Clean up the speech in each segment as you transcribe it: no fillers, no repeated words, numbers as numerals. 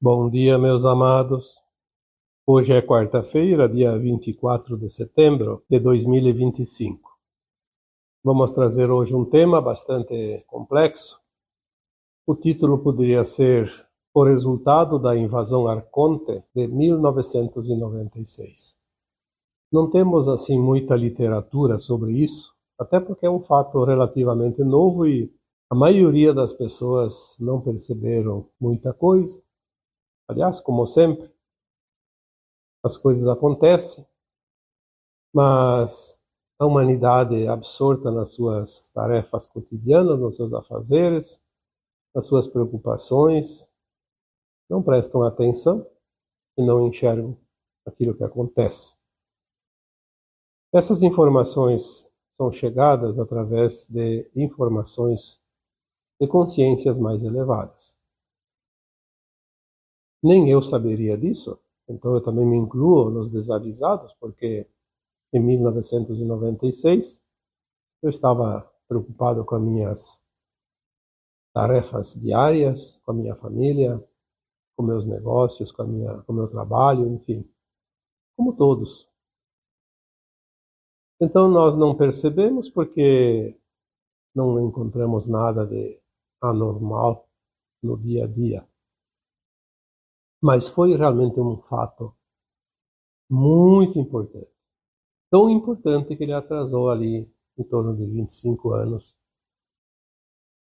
Bom dia, meus amados. Hoje é quarta-feira, dia 24 de setembro de 2025. Vamos trazer hoje um tema bastante complexo. O título poderia ser O Resultado da Invasão Arconte de 1996. Não temos assim muita literatura sobre isso, até porque é um fato relativamente novo e a maioria das pessoas não perceberam muita coisa. Aliás, como sempre, as coisas acontecem, mas a humanidade absorta nas suas tarefas cotidianas, nos seus afazeres, nas suas preocupações, não prestam atenção e não enxergam aquilo que acontece. Essas informações são chegadas através de informações de consciências mais elevadas. Nem eu saberia disso, então eu também me incluo nos desavisados, porque em 1996 eu estava preocupado com as minhas tarefas diárias, com a minha família, com meus negócios, com o meu trabalho, enfim, como todos. Então nós não percebemos porque não encontramos nada de anormal no dia a dia. Mas foi realmente um fato muito importante. Tão importante que ele atrasou ali em torno de 25 anos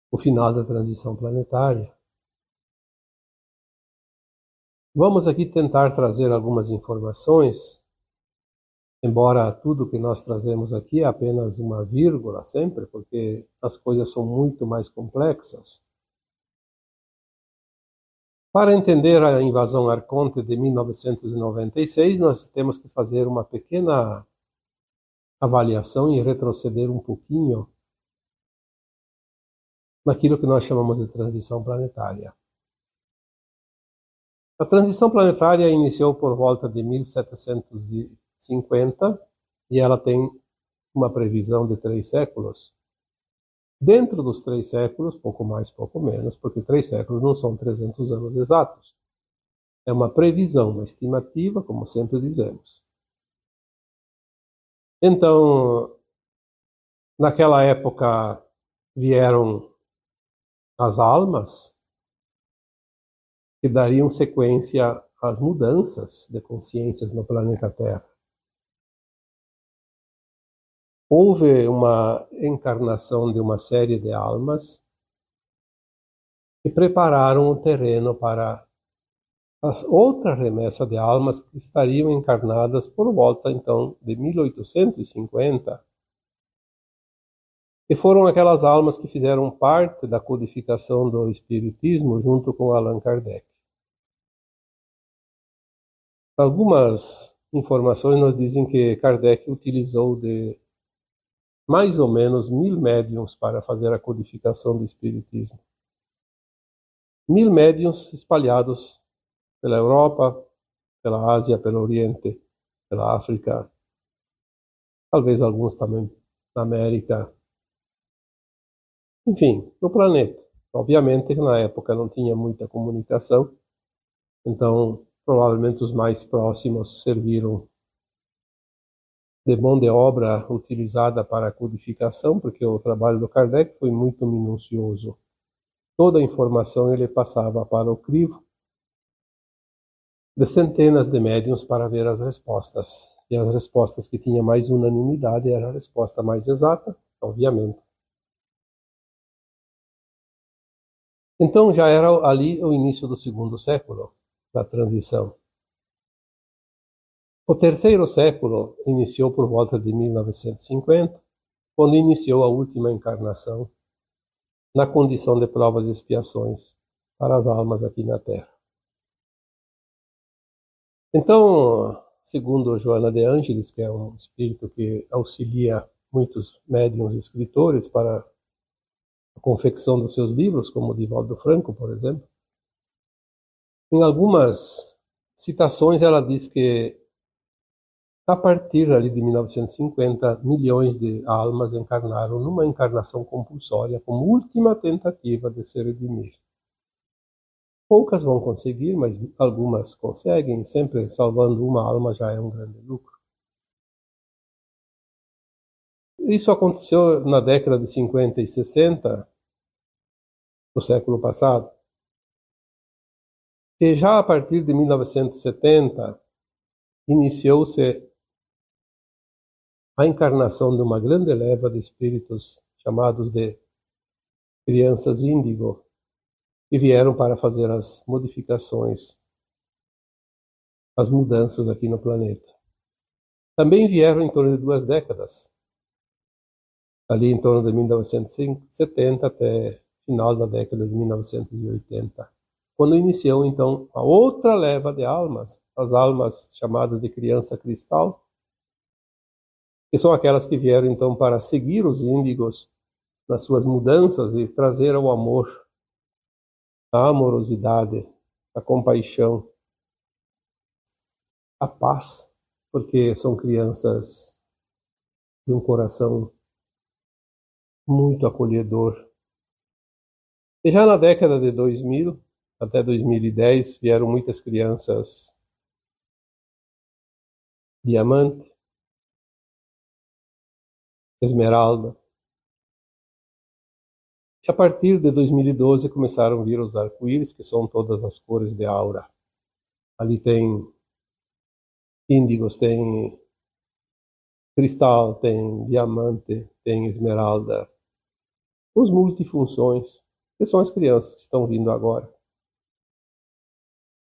o final da transição planetária. Vamos aqui tentar trazer algumas informações, embora tudo que nós trazemos aqui é apenas uma vírgula sempre, porque as coisas são muito mais complexas. Para entender a invasão Arconte de 1996, nós temos que fazer uma pequena avaliação e retroceder um pouquinho naquilo que nós chamamos de transição planetária. A transição planetária iniciou por volta de 1750 e ela tem uma previsão de 3 séculos. Dentro dos 3 séculos, pouco mais, pouco menos, porque 3 séculos não são 300 anos exatos. É uma previsão, uma estimativa, como sempre dizemos. Então, naquela época vieram as almas que dariam sequência às mudanças de consciências no planeta Terra. Houve uma encarnação de uma série de almas que prepararam o terreno para outra remessa de almas que estariam encarnadas por volta, então, de 1850, e foram aquelas almas que fizeram parte da codificação do Espiritismo junto com Allan Kardec. Algumas informações nos dizem que Kardec utilizou de mais ou menos 1000 médiuns para fazer a codificação do Espiritismo. 1000 médiuns espalhados pela Europa, pela Ásia, pelo Oriente, pela África, talvez alguns também na América, enfim, no planeta. Obviamente que na época não tinha muita comunicação, então provavelmente os mais próximos serviram de mão de obra utilizada para a codificação, porque o trabalho do Kardec foi muito minucioso. Toda a informação ele passava para o crivo de centenas de médiuns para ver as respostas. E as respostas que tinham mais unanimidade era a resposta mais exata, obviamente. Então já era ali o início do 2º século da transição. O 3º século iniciou por volta de 1950, quando iniciou a última encarnação na condição de provas e expiações para as almas aqui na Terra. Então, segundo Joana de Ângelis, que é um espírito que auxilia muitos médiuns e escritores para a confecção dos seus livros, como o Divaldo Franco, por exemplo, em algumas citações ela diz que a partir ali de 1950, milhões de almas encarnaram numa encarnação compulsória como última tentativa de se redimir. Poucas vão conseguir, mas algumas conseguem, sempre salvando uma alma já é um grande lucro. Isso aconteceu na década de 50 e 60, do século passado. E já a partir de 1970, iniciou-se a encarnação de uma grande leva de espíritos chamados de crianças índigo, que vieram para fazer as modificações, as mudanças aqui no planeta. Também vieram em torno de 2 décadas, ali em torno de 1970 até final da década de 1980, quando iniciou então a outra leva de almas, as almas chamadas de criança cristal, que são aquelas que vieram então para seguir os índigos nas suas mudanças e trazer o amor, a amorosidade, a compaixão, a paz, porque são crianças de um coração muito acolhedor. E já na década de 2000 até 2010 vieram muitas crianças diamante, esmeralda. E a partir de 2012 começaram a vir os arco-íris, que são todas as cores de aura. Ali tem índigos, tem cristal, tem diamante, tem esmeralda. Os multifunções, que são as crianças que estão vindo agora.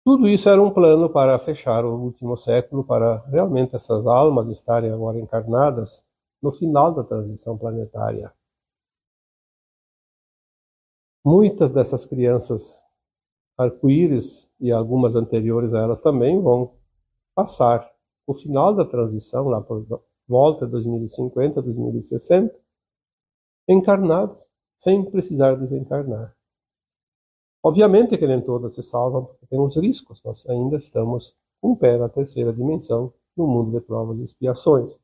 Tudo isso era um plano para fechar o último século, para realmente essas almas estarem agora encarnadas no final da transição planetária. Muitas dessas crianças arco-íris e algumas anteriores a elas também vão passar o final da transição, lá por volta de 2050, 2060, encarnados, sem precisar desencarnar. Obviamente que nem todas se salvam, porque tem os riscos. Nós ainda estamos com o pé na terceira dimensão, no mundo de provas e expiações.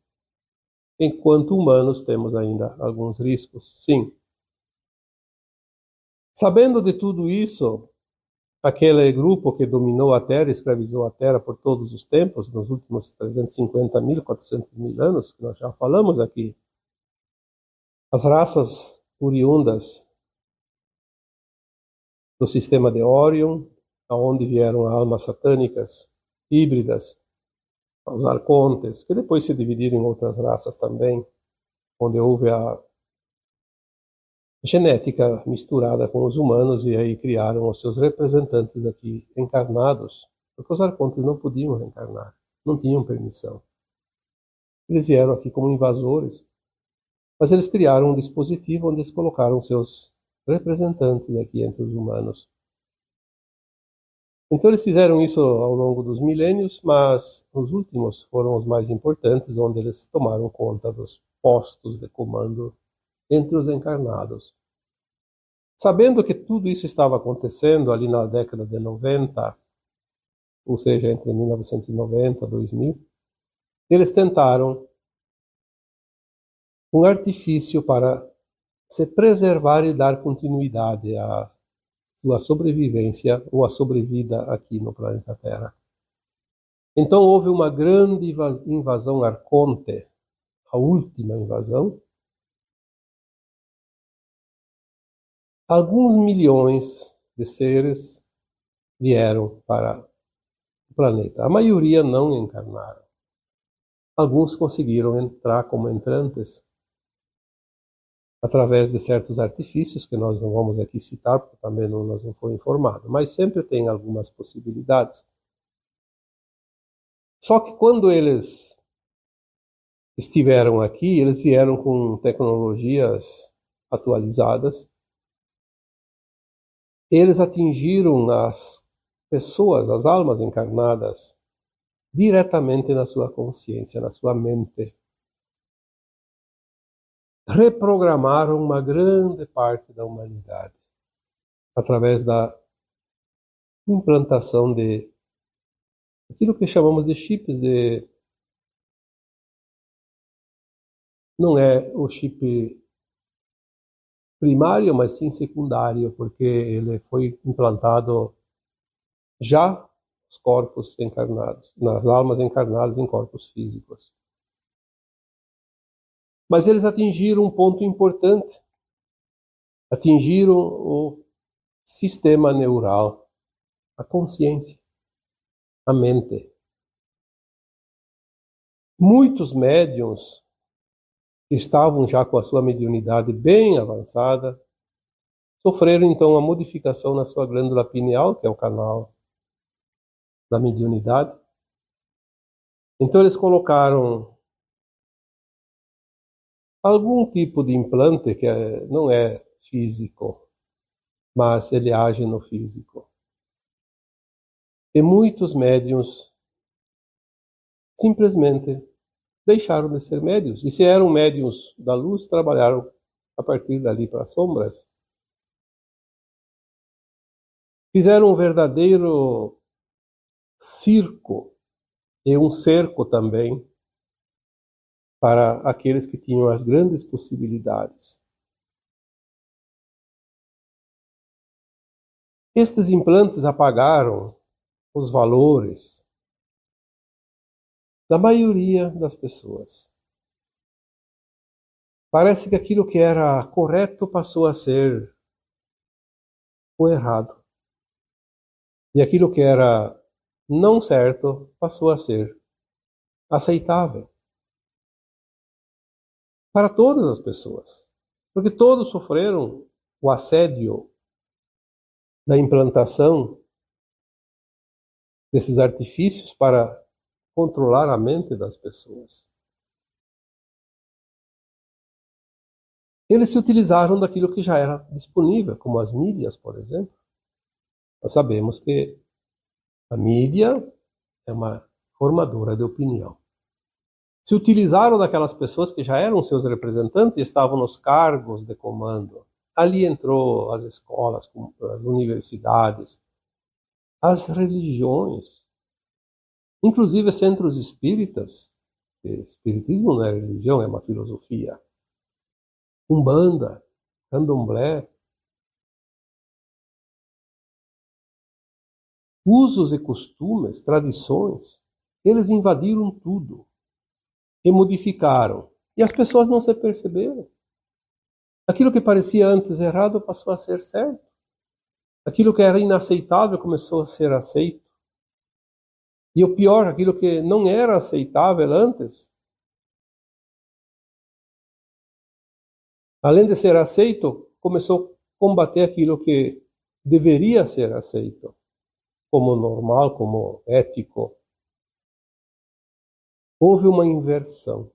Enquanto humanos, temos ainda alguns riscos, sim. Sabendo de tudo isso, aquele grupo que dominou a Terra, escravizou a Terra por todos os tempos, nos últimos 350.000, 400.000 anos, que nós já falamos aqui, as raças oriundas do sistema de Orion, aonde vieram almas satânicas, híbridas, os arcontes, que depois se dividiram em outras raças também, onde houve a genética misturada com os humanos e aí criaram os seus representantes aqui encarnados, porque os arcontes não podiam reencarnar, não tinham permissão. Eles vieram aqui como invasores, mas eles criaram um dispositivo onde eles colocaram seus representantes aqui entre os humanos. Então eles fizeram isso ao longo dos milênios, mas os últimos foram os mais importantes, onde eles tomaram conta dos postos de comando entre os encarnados. Sabendo que tudo isso estava acontecendo ali na década de 90, ou seja, entre 1990 e 2000, eles tentaram um artifício para se preservar e dar continuidade à sua sobrevivência ou à sobrevida aqui no planeta Terra. Então houve uma grande invasão arconte, a última invasão. Alguns milhões de seres vieram para o planeta. A maioria não encarnaram. Alguns conseguiram entrar como entrantes através de certos artifícios que nós não vamos aqui citar, porque também nós não foi informado, mas sempre tem algumas possibilidades. Só que quando eles estiveram aqui, eles vieram com tecnologias atualizadas. Eles atingiram as pessoas, as almas encarnadas, diretamente na sua consciência, na sua mente. Reprogramaram uma grande parte da humanidade através da implantação de aquilo que chamamos de chips de... Não é o chip primário, mas sim secundário, porque ele foi implantado já os corpos encarnados, nas almas encarnadas em corpos físicos. Mas eles atingiram um ponto importante. Atingiram o sistema neural, a consciência, a mente. Muitos médiuns que estavam já com a sua mediunidade bem avançada sofreram então uma modificação na sua glândula pineal, que é o canal da mediunidade. Então eles colocaram algum tipo de implante que não é físico, mas ele age no físico. E muitos médiuns simplesmente deixaram de ser médiuns. E se eram médiuns da luz, trabalharam a partir dali para as sombras. Fizeram um verdadeiro circo e um cerco também para aqueles que tinham as grandes possibilidades. Estes implantes apagaram os valores da maioria das pessoas. Parece que aquilo que era correto passou a ser o errado. E aquilo que era não certo passou a ser aceitável. Para todas as pessoas. Porque todos sofreram o assédio da implantação desses artifícios para controlar a mente das pessoas. Eles se utilizaram daquilo que já era disponível, como as mídias, por exemplo. Nós sabemos que a mídia é uma formadora de opinião. Se utilizaram daquelas pessoas que já eram seus representantes e estavam nos cargos de comando. Ali entrou as escolas, as universidades, as religiões, inclusive centros espíritas. Espiritismo não é religião, é uma filosofia. Umbanda, candomblé. Usos e costumes, tradições, eles invadiram tudo e modificaram. E as pessoas não se perceberam. Aquilo que parecia antes errado passou a ser certo. Aquilo que era inaceitável começou a ser aceito. E o pior, aquilo que não era aceitável antes, além de ser aceito, começou a combater aquilo que deveria ser aceito, como normal, como ético. Houve uma inversão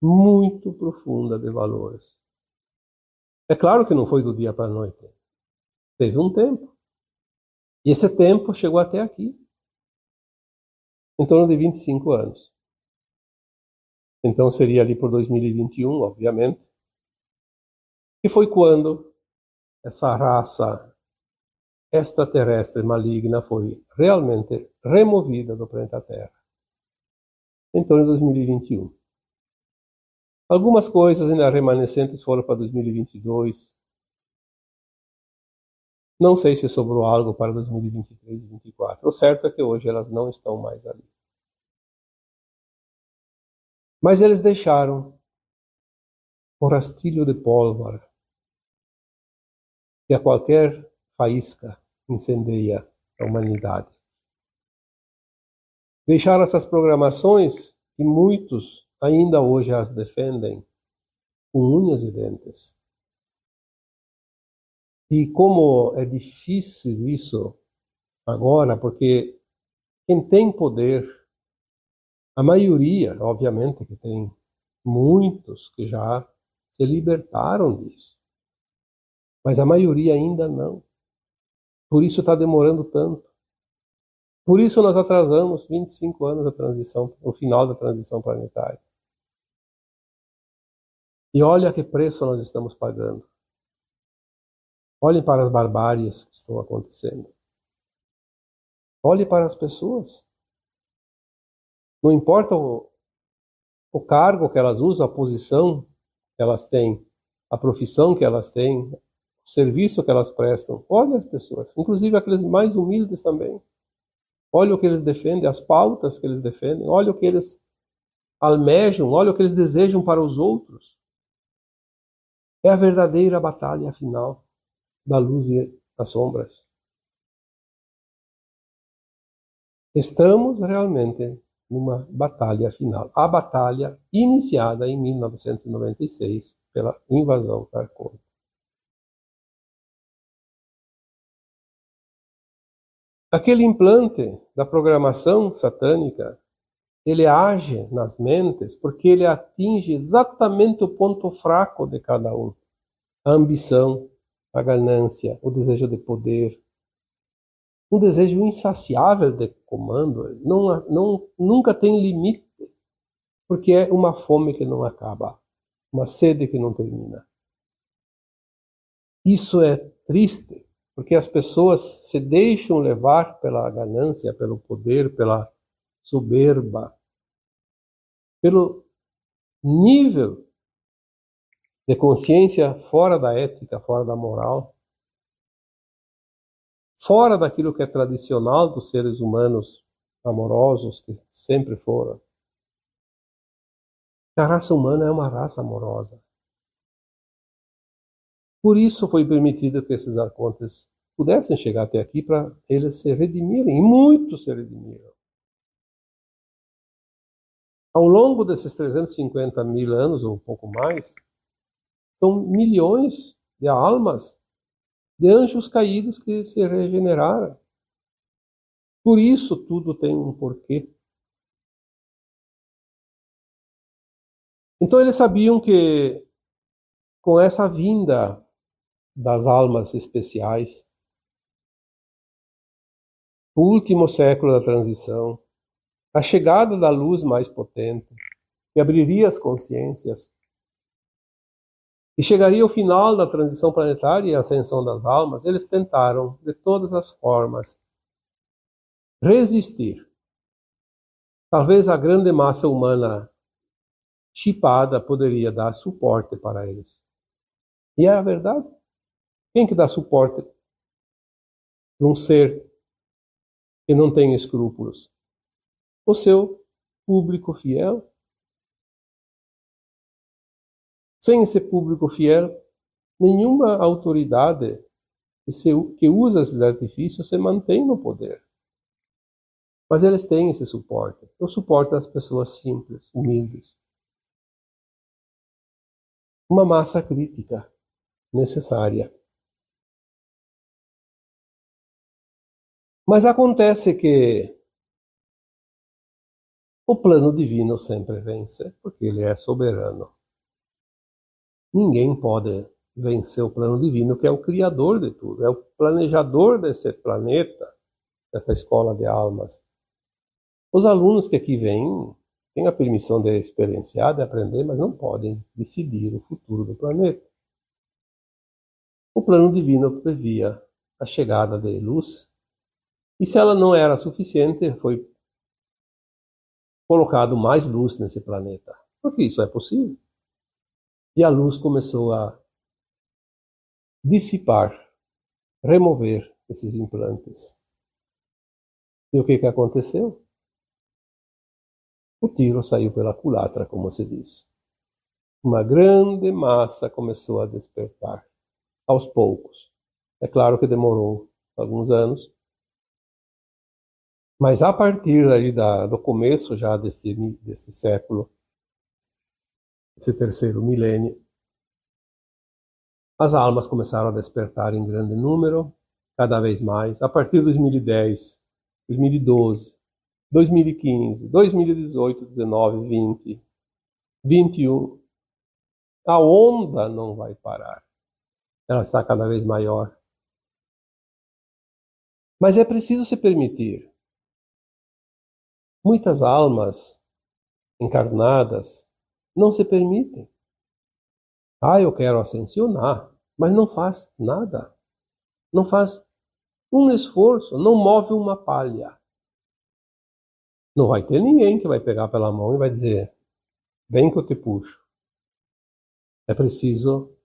muito profunda de valores. É claro que não foi do dia para a noite. Teve um tempo. E esse tempo chegou até aqui. Em torno de 25 anos. Então seria ali por 2021, obviamente. E foi quando essa raça extraterrestre maligna foi realmente removida do planeta Terra. Em torno de 2021. Algumas coisas ainda remanescentes foram para 2022. Não sei se sobrou algo para 2023 e 2024. O certo é que hoje elas não estão mais ali. Mas eles deixaram o rastilho de pólvora que a qualquer faísca incendeia a humanidade. Deixaram essas programações e muitos ainda hoje as defendem com unhas e dentes. E como é difícil isso agora, porque quem tem poder, a maioria, obviamente que tem muitos que já se libertaram disso, mas a maioria ainda não. Por isso está demorando tanto. Por isso nós atrasamos 25 anos da transição, o final da transição planetária. E olha que preço nós estamos pagando. Olhem para as barbáries que estão acontecendo. Olhe para as pessoas. Não importa o cargo que elas usam, a posição que elas têm, a profissão que elas têm, serviço que elas prestam. Olha as pessoas, inclusive aqueles mais humildes também. Olha o que eles defendem, as pautas que eles defendem. Olha o que eles almejam, olha o que eles desejam para os outros. É a verdadeira batalha final da luz e das sombras. Estamos realmente numa batalha final. A batalha iniciada em 1996 pela invasão Arconte. Aquele implante da programação satânica, ele age nas mentes porque ele atinge exatamente o ponto fraco de cada um. A ambição, a ganância, o desejo de poder, um desejo insaciável de comando, nunca tem limite, porque é uma fome que não acaba, uma sede que não termina. Isso é triste, porque as pessoas se deixam levar pela ganância, pelo poder, pela soberba, pelo nível de consciência fora da ética, fora da moral, fora daquilo que é tradicional dos seres humanos amorosos que sempre foram. A raça humana é uma raça amorosa. Por isso foi permitido que esses arcontes pudessem chegar até aqui para eles se redimirem, e muitos se redimiram. Ao longo desses 350 mil anos, ou um pouco mais, são milhões de almas de anjos caídos que se regeneraram. Por isso tudo tem um porquê. Então eles sabiam que com essa vinda das almas especiais, o último século da transição, a chegada da luz mais potente, que abriria as consciências, e chegaria o final da transição planetária e a ascensão das almas, eles tentaram, de todas as formas, resistir. Talvez a grande massa humana chipada poderia dar suporte para eles. E é a verdade. Quem que dá suporte para um ser que não tem escrúpulos? O seu público fiel. Sem esse público fiel, nenhuma autoridade que usa esses artifícios se mantém no poder. Mas eles têm esse suporte. O suporte das pessoas simples, humildes. Uma massa crítica necessária. Mas acontece que o plano divino sempre vence, porque ele é soberano. Ninguém pode vencer o plano divino, que é o criador de tudo, é o planejador desse planeta, dessa escola de almas. Os alunos que aqui vêm têm a permissão de experienciar, de aprender, mas não podem decidir o futuro do planeta. O plano divino previa a chegada de luz, e se ela não era suficiente, foi colocado mais luz nesse planeta, porque isso é possível. E a luz começou a dissipar, remover esses implantes. E o que aconteceu? O tiro saiu pela culatra, como se diz. Uma grande massa começou a despertar, aos poucos. É claro que demorou alguns anos, mas a partir ali do começo já deste século, esse terceiro milênio, as almas começaram a despertar em grande número, cada vez mais. A partir de 2010, 2012, 2015, 2018, 19, 20, 21, a onda não vai parar. Ela está cada vez maior. Mas é preciso se permitir. Muitas almas encarnadas não se permitem. Eu quero ascensionar, mas não faz nada. Não faz um esforço, não move uma palha. Não vai ter ninguém que vai pegar pela mão e vai dizer, vem que eu te puxo. É preciso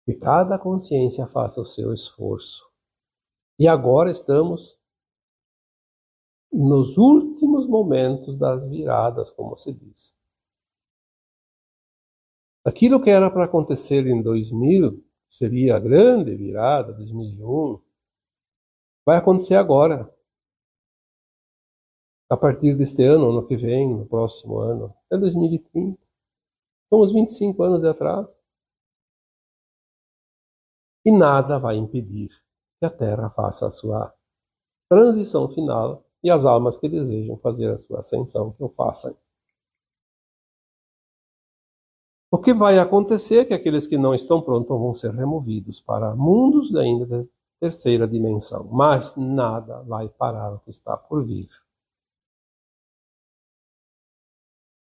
Que cada consciência faça o seu esforço. E agora estamos nos últimos momentos das viradas, como se diz. Aquilo que era para acontecer em 2000, seria a grande virada, 2001, vai acontecer agora. A partir deste ano que vem, no próximo ano, até 2030. São os 25 anos de atraso. E nada vai impedir que a Terra faça a sua transição final e as almas que desejam fazer a sua ascensão que o façam. O que vai acontecer é que aqueles que não estão prontos vão ser removidos para mundos ainda de terceira dimensão, mas nada vai parar o que está por vir.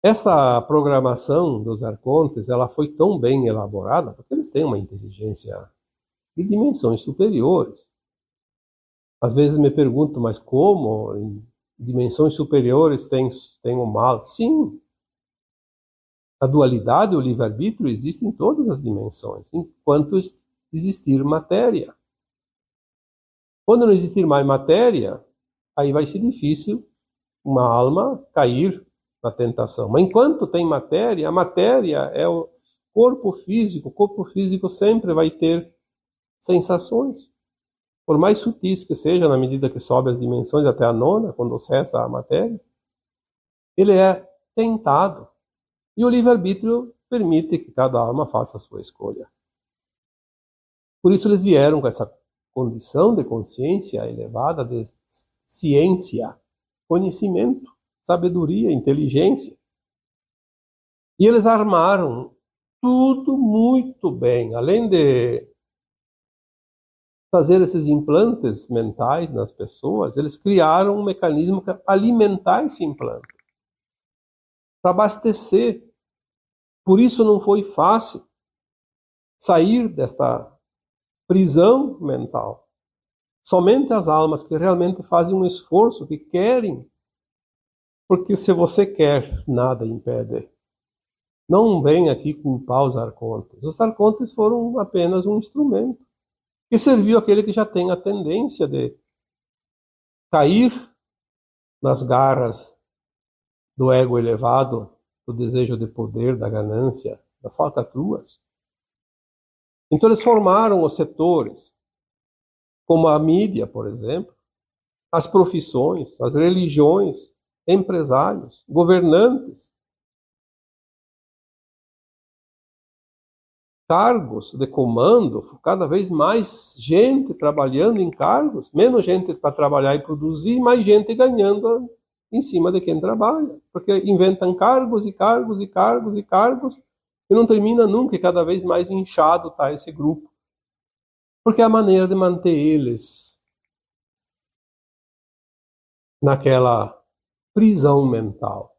Essa programação dos arcontes, ela foi tão bem elaborada, porque eles têm uma inteligência de dimensões superiores. Às vezes me pergunto, mas como em dimensões superiores tem o mal? Sim. A dualidade, o livre-arbítrio, existe em todas as dimensões, enquanto existir matéria. Quando não existir mais matéria, aí vai ser difícil uma alma cair na tentação. Mas enquanto tem matéria, a matéria é o corpo físico sempre vai ter sensações. Por mais sutis que seja, na medida que sobe as dimensões até a nona, quando cessa a matéria, ele é tentado. E o livre-arbítrio permite que cada alma faça a sua escolha. Por isso eles vieram com essa condição de consciência elevada, de ciência, conhecimento, sabedoria, inteligência. E eles armaram tudo muito bem. Além de fazer esses implantes mentais nas pessoas, eles criaram um mecanismo para alimentar esse implante, para abastecer. Por isso não foi fácil sair desta prisão mental. Somente as almas que realmente fazem um esforço, que querem, porque se você quer, nada impede. Não vem aqui culpar os arcontes. Os arcontes foram apenas um instrumento que serviu àquele que já tem a tendência de cair nas garras do ego elevado, do desejo de poder, da ganância, das falcatruas. Então eles formaram os setores, como a mídia, por exemplo, as profissões, as religiões, empresários, governantes, cargos de comando, cada vez mais gente trabalhando em cargos, menos gente para trabalhar e produzir, mais gente ganhando em cima de quem trabalha, porque inventam cargos e cargos e cargos e cargos e não termina nunca, e cada vez mais inchado está esse grupo, porque é a maneira de manter eles naquela prisão mental.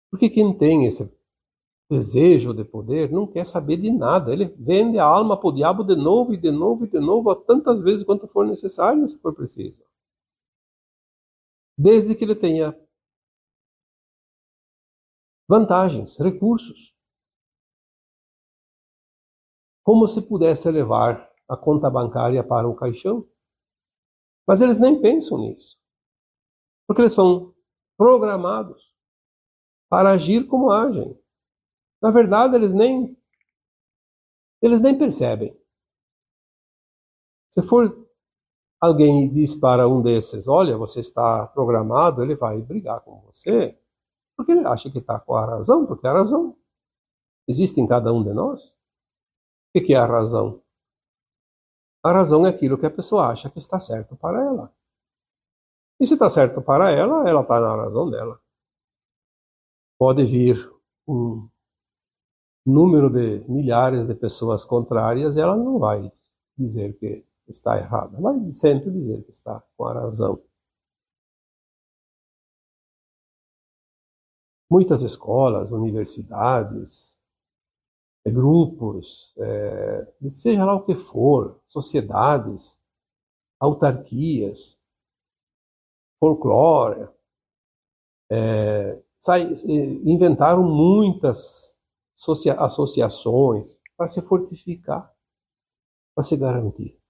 Porque quem tem esse desejo de poder não quer saber de nada, ele vende a alma para o diabo de novo e de novo e de novo, tantas vezes quanto for necessário, se for preciso. Desde que ele tenha vantagens, recursos. Como se pudesse levar a conta bancária para o caixão. Mas eles nem pensam nisso. Porque eles são programados para agir como agem. Na verdade, eles nem percebem. Se for alguém e diz para um desses, olha, você está programado, ele vai brigar com você, porque ele acha que está com a razão, porque a razão existe em cada um de nós. O que é a razão? A razão é aquilo que a pessoa acha que está certo para ela. E se está certo para ela, ela está na razão dela. Pode vir um número de milhares de pessoas contrárias e ela não vai dizer que está errada. Vai sempre dizer que está com a razão. Muitas escolas, universidades, grupos, seja lá o que for, sociedades, autarquias, folclore, inventaram muitas associações, para se fortificar, para se garantir.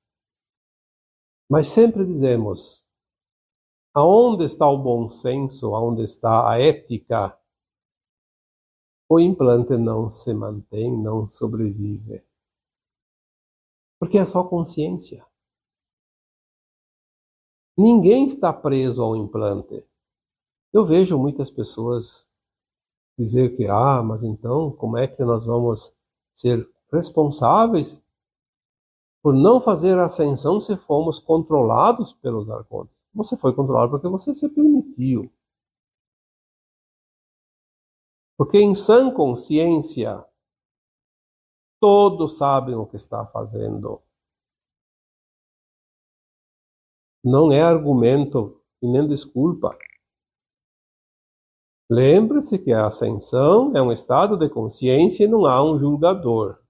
Mas sempre dizemos, aonde está o bom senso, aonde está a ética, o implante não se mantém, não sobrevive. Porque é só consciência. Ninguém está preso ao implante. Eu vejo muitas pessoas dizer que, mas então como é que nós vamos ser responsáveis por não fazer a ascensão se fomos controlados pelos arcontes? Você foi controlado porque você se permitiu. Porque em sã consciência, todos sabem o que está fazendo. Não é argumento e nem desculpa. Lembre-se que a ascensão é um estado de consciência e não há um julgador.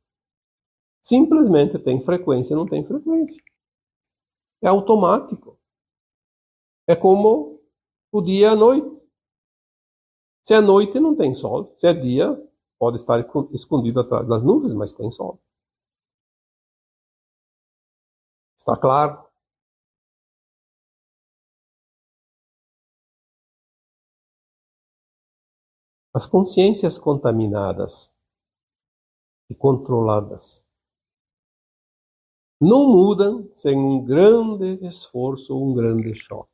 Simplesmente tem frequência ou não tem frequência. É automático. É como o dia e a noite. Se é noite, não tem sol. Se é dia, pode estar escondido atrás das nuvens, mas tem sol. Está claro? As consciências contaminadas e controladas não mudam sem um grande esforço ou um grande choque.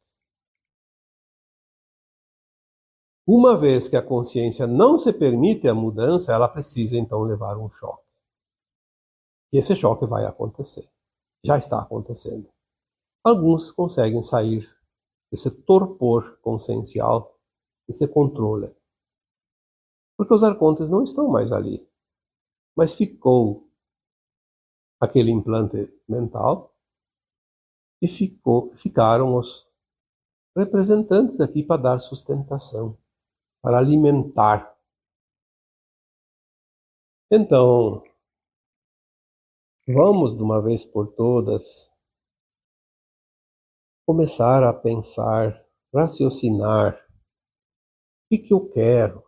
Uma vez que a consciência não se permite a mudança, ela precisa então levar um choque. E esse choque vai acontecer. Já está acontecendo. Alguns conseguem sair desse torpor consciencial, desse controle. Porque os arcontes não estão mais ali. Mas ficou aquele implante mental e ficaram os representantes aqui para dar sustentação, para alimentar. Então, vamos de uma vez por todas começar a pensar, raciocinar. O que eu quero?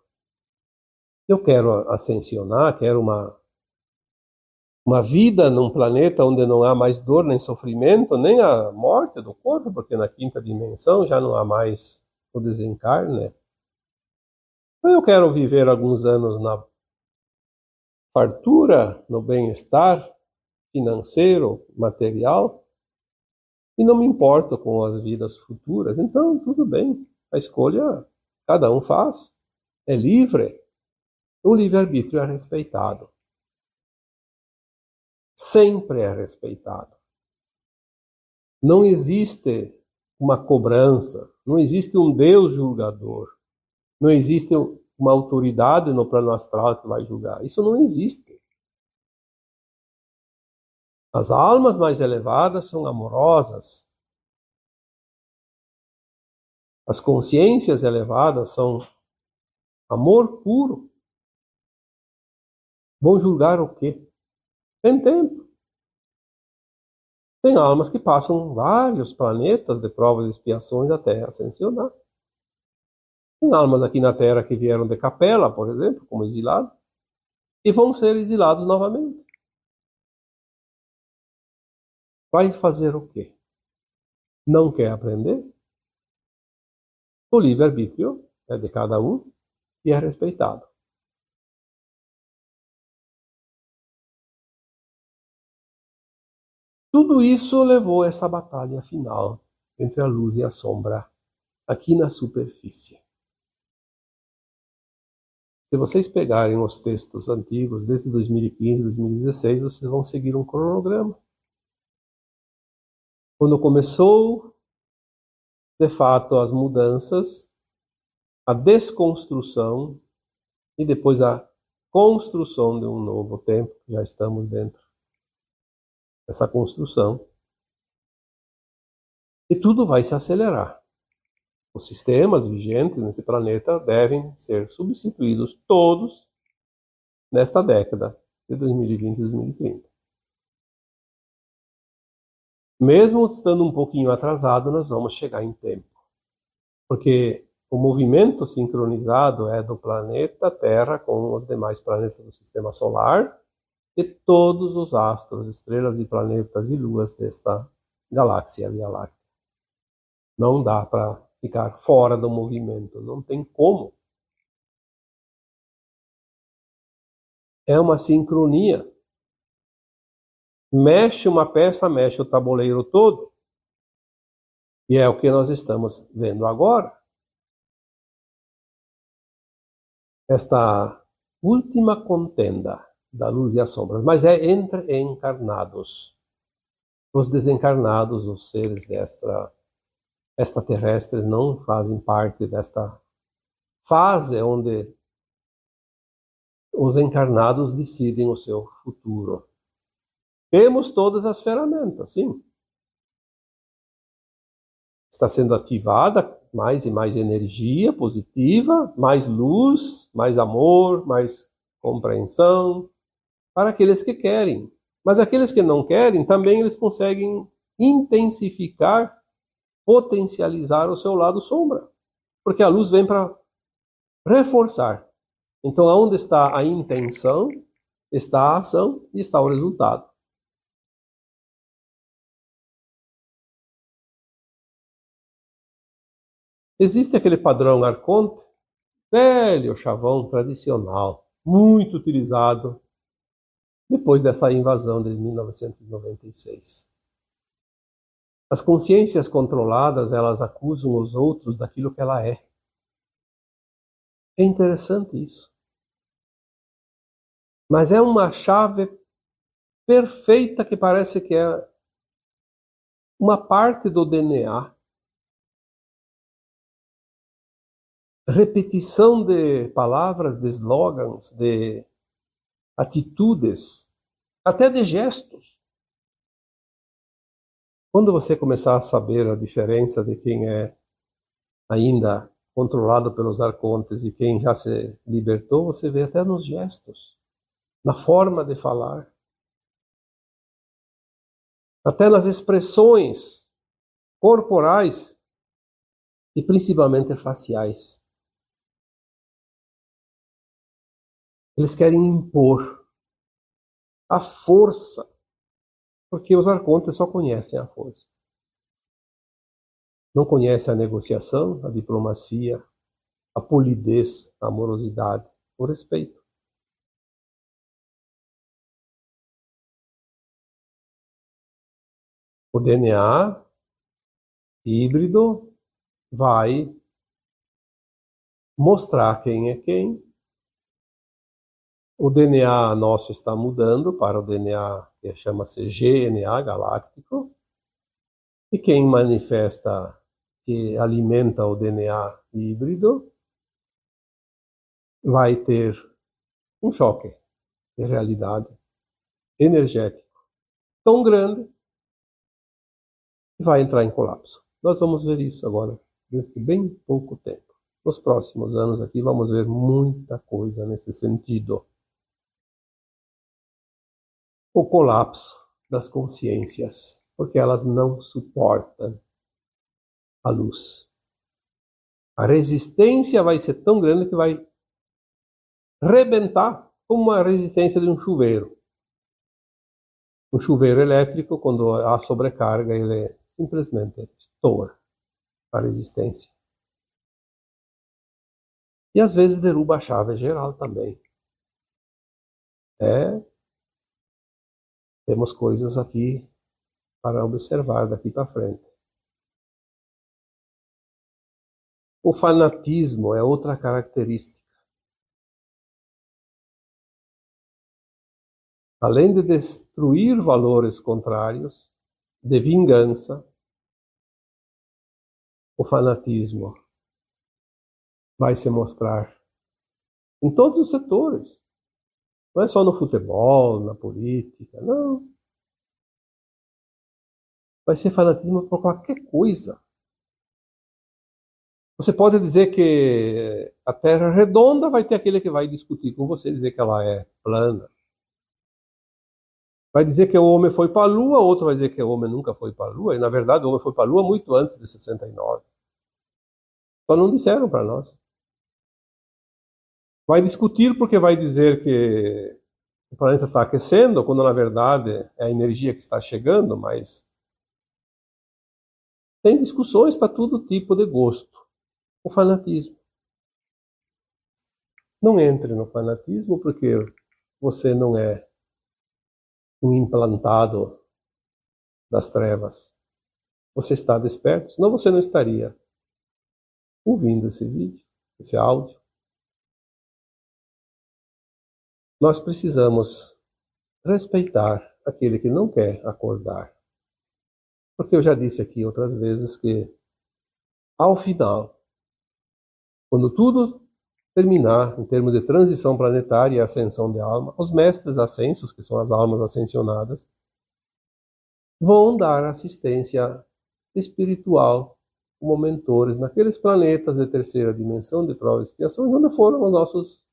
Eu quero ascensionar, quero uma vida num planeta onde não há mais dor nem sofrimento, nem a morte do corpo, porque na quinta dimensão já não há mais o desencarne. Eu quero viver alguns anos na fartura, no bem-estar financeiro, material, e não me importo com as vidas futuras. Então, tudo bem, a escolha cada um faz, é livre. O livre-arbítrio é respeitado. Sempre é respeitado. Não existe uma cobrança, não existe um Deus julgador, não existe uma autoridade no plano astral que vai julgar. Isso não existe. As almas mais elevadas são amorosas. As consciências elevadas são amor puro. Vão julgar o quê? Tem tempo. Tem almas que passam vários planetas de provas e expiações até ascensionar. Tem almas aqui na Terra que vieram de capela, por exemplo, como exilados, e vão ser exilados novamente. Vai fazer o quê? Não quer aprender? O livre-arbítrio é de cada um e é respeitado. Tudo isso levou a essa batalha final entre a luz e a sombra, aqui na superfície. Se vocês pegarem os textos antigos, desde 2015, 2016, vocês vão seguir um cronograma. Quando começou, de fato, as mudanças, a desconstrução e depois a construção de um novo tempo, já estamos dentro dessa construção. E tudo vai se acelerar. Os sistemas vigentes nesse planeta devem ser substituídos todos nesta década de 2020 e 2030. Mesmo estando um pouquinho atrasado, nós vamos chegar em tempo. Porque o movimento sincronizado é do planeta Terra com os demais planetas do sistema solar de todos os astros, estrelas e planetas e luas desta galáxia Via Láctea. Não dá para ficar fora do movimento, não tem como. É uma sincronia. Mexe uma peça, mexe o tabuleiro todo. E é o que nós estamos vendo agora. Esta última contenda da luz e as sombras, mas é entre encarnados. Os desencarnados, os seres extraterrestres, não fazem parte desta fase onde os encarnados decidem o seu futuro. Temos todas as ferramentas, sim. Está sendo ativada mais e mais energia positiva, mais luz, mais amor, mais compreensão, para aqueles que querem. Mas aqueles que não querem, também eles conseguem intensificar, potencializar o seu lado sombra. Porque a luz vem para reforçar. Então, onde está a intenção, está a ação e está o resultado. Existe aquele padrão arconte, velho chavão tradicional, muito utilizado depois dessa invasão de 1996. As consciências controladas, elas acusam os outros daquilo que ela é. É interessante isso. Mas é uma chave perfeita que parece que é uma parte do DNA. Repetição de palavras, de slogans, de atitudes, até de gestos. Quando você começar a saber a diferença de quem é ainda controlado pelos arcontes e quem já se libertou, você vê até nos gestos, na forma de falar, até nas expressões corporais e principalmente faciais. Eles querem impor a força, porque os arcontes só conhecem a força. Não conhecem a negociação, a diplomacia, a polidez, a amorosidade, o respeito. O DNA híbrido vai mostrar quem é quem. O DNA nosso está mudando para o DNA que chama-se GNA, galáctico. E quem manifesta e alimenta o DNA híbrido vai ter um choque de realidade energético tão grande que vai entrar em colapso. Nós vamos ver isso agora, dentro de bem pouco tempo. Nos próximos anos aqui vamos ver muita coisa nesse sentido. O colapso das consciências, porque elas não suportam a luz. A resistência vai ser tão grande que vai rebentar como a resistência de um chuveiro. Um chuveiro elétrico, quando há sobrecarga, ele simplesmente estoura a resistência. E às vezes derruba a chave geral também. Temos coisas aqui para observar daqui para frente. O fanatismo é outra característica. Além de destruir valores contrários, de vingança, o fanatismo vai se mostrar em todos os setores. Não é só no futebol, na política, não. Vai ser fanatismo por qualquer coisa. Você pode dizer que a Terra é redonda, vai ter aquele que vai discutir com você, dizer que ela é plana. Vai dizer que o homem foi para a Lua, outro vai dizer que o homem nunca foi para a Lua, e na verdade o homem foi para a Lua muito antes de 69. Só não disseram para nós. Vai discutir porque vai dizer que o planeta está aquecendo, quando na verdade é a energia que está chegando, mas tem discussões para todo tipo de gosto. O fanatismo. Não entre no fanatismo porque você não é um implantado das trevas. Você está desperto, senão você não estaria ouvindo esse vídeo, esse áudio. Nós precisamos respeitar aquele que não quer acordar. Porque eu já disse aqui outras vezes que, ao final, quando tudo terminar em termos de transição planetária e ascensão de alma, os mestres ascensos, que são as almas ascensionadas, vão dar assistência espiritual como mentores naqueles planetas de terceira dimensão de prova e expiação, onde foram os nossos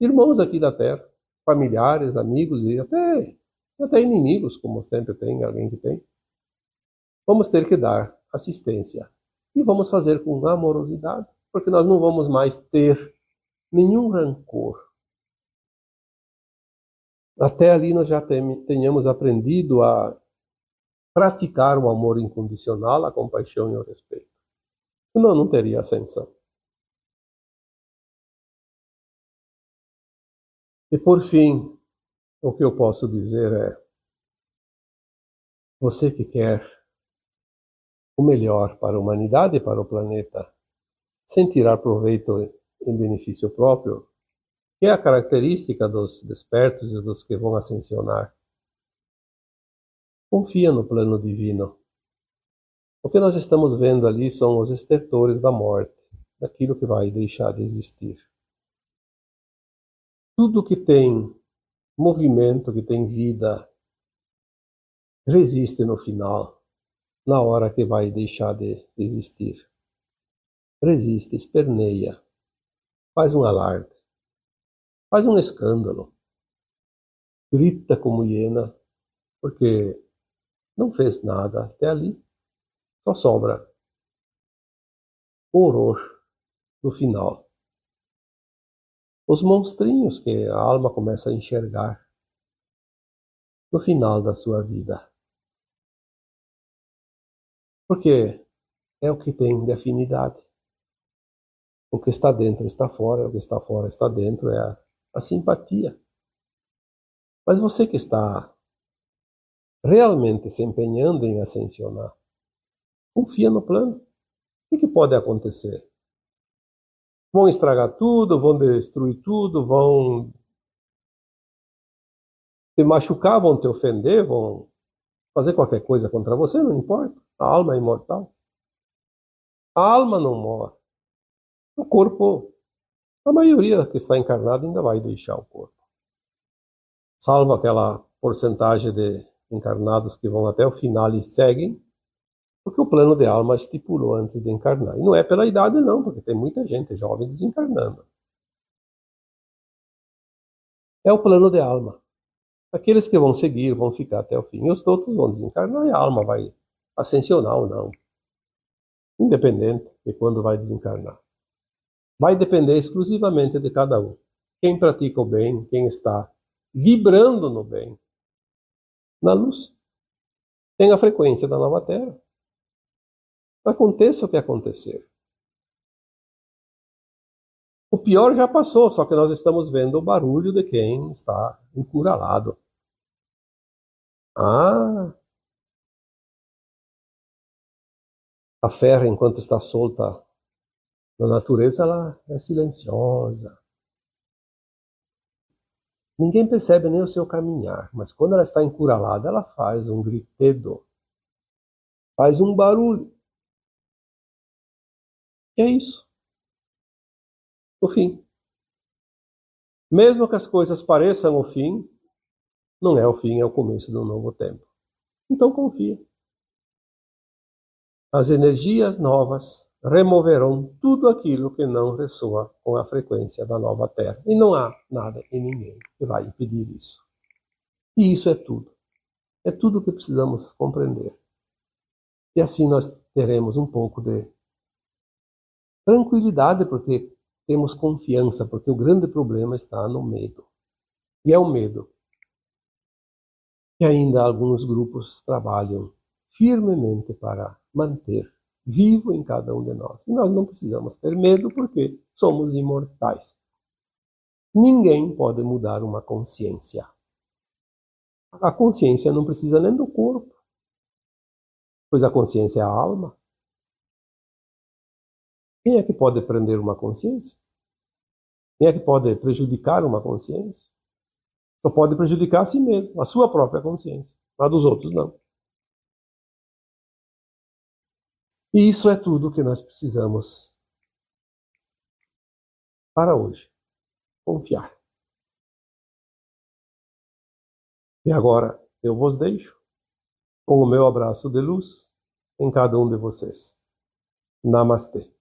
irmãos aqui da Terra, familiares, amigos e até inimigos, como sempre tem alguém que tem. Vamos ter que dar assistência e vamos fazer com amorosidade, porque nós não vamos mais ter nenhum rancor. Até ali nós já tenhamos aprendido a praticar o amor incondicional, a compaixão e o respeito. Senão não teria ascensão. E por fim, o que eu posso dizer é: você que quer o melhor para a humanidade e para o planeta, sem tirar proveito em benefício próprio, que é a característica dos despertos e dos que vão ascensionar, confia no plano divino. O que nós estamos vendo ali são os estertores da morte, daquilo que vai deixar de existir. Tudo que tem movimento, que tem vida, resiste no final, na hora que vai deixar de existir. Resiste, esperneia, faz um alarde, faz um escândalo, grita como hiena, porque não fez nada até ali. Só sobra horror no final. Os monstrinhos que a alma começa a enxergar no final da sua vida. Porque é o que tem de afinidade. O que está dentro está fora, o que está fora está dentro, é a simpatia. Mas você que está realmente se empenhando em ascensionar, confia no plano. O que pode acontecer? Vão estragar tudo, vão destruir tudo, vão te machucar, vão te ofender, vão fazer qualquer coisa contra você, não importa. A alma é imortal. A alma não morre. O corpo, a maioria que está encarnada ainda vai deixar o corpo. Salvo aquela porcentagem de encarnados que vão até o final e seguem, porque o plano de alma estipulou antes de encarnar. E não é pela idade não, porque tem muita gente jovem desencarnando. É o plano de alma. Aqueles que vão seguir vão ficar até o fim. E os outros vão desencarnar e a alma vai ascensionar ou não. Independente de quando vai desencarnar. Vai depender exclusivamente de cada um. Quem pratica o bem, quem está vibrando no bem, na luz, tem a frequência da nova Terra. Aconteça o que acontecer. O pior já passou, só que nós estamos vendo o barulho de quem está encurralado. A ferra, enquanto está solta na natureza, ela é silenciosa. Ninguém percebe nem o seu caminhar, mas quando ela está encurralada, ela faz um gritedo, faz um barulho. E é isso. O fim. Mesmo que as coisas pareçam o fim, não é o fim, é o começo de um novo tempo. Então confia. As energias novas removerão tudo aquilo que não ressoa com a frequência da nova Terra. E não há nada e ninguém que vai impedir isso. E isso é tudo. É tudo o que precisamos compreender. E assim nós teremos um pouco de tranquilidade, porque temos confiança, porque o grande problema está no medo. E é o medo que ainda alguns grupos trabalham firmemente para manter vivo em cada um de nós. E nós não precisamos ter medo porque somos imortais. Ninguém pode mudar uma consciência. A consciência não precisa nem do corpo, pois a consciência é a alma. Quem é que pode prender uma consciência? Quem é que pode prejudicar uma consciência? Só pode prejudicar a si mesmo, a sua própria consciência, a dos outros não. E isso é tudo que nós precisamos para hoje. Confiar. E agora eu vos deixo com o meu abraço de luz em cada um de vocês. Namastê.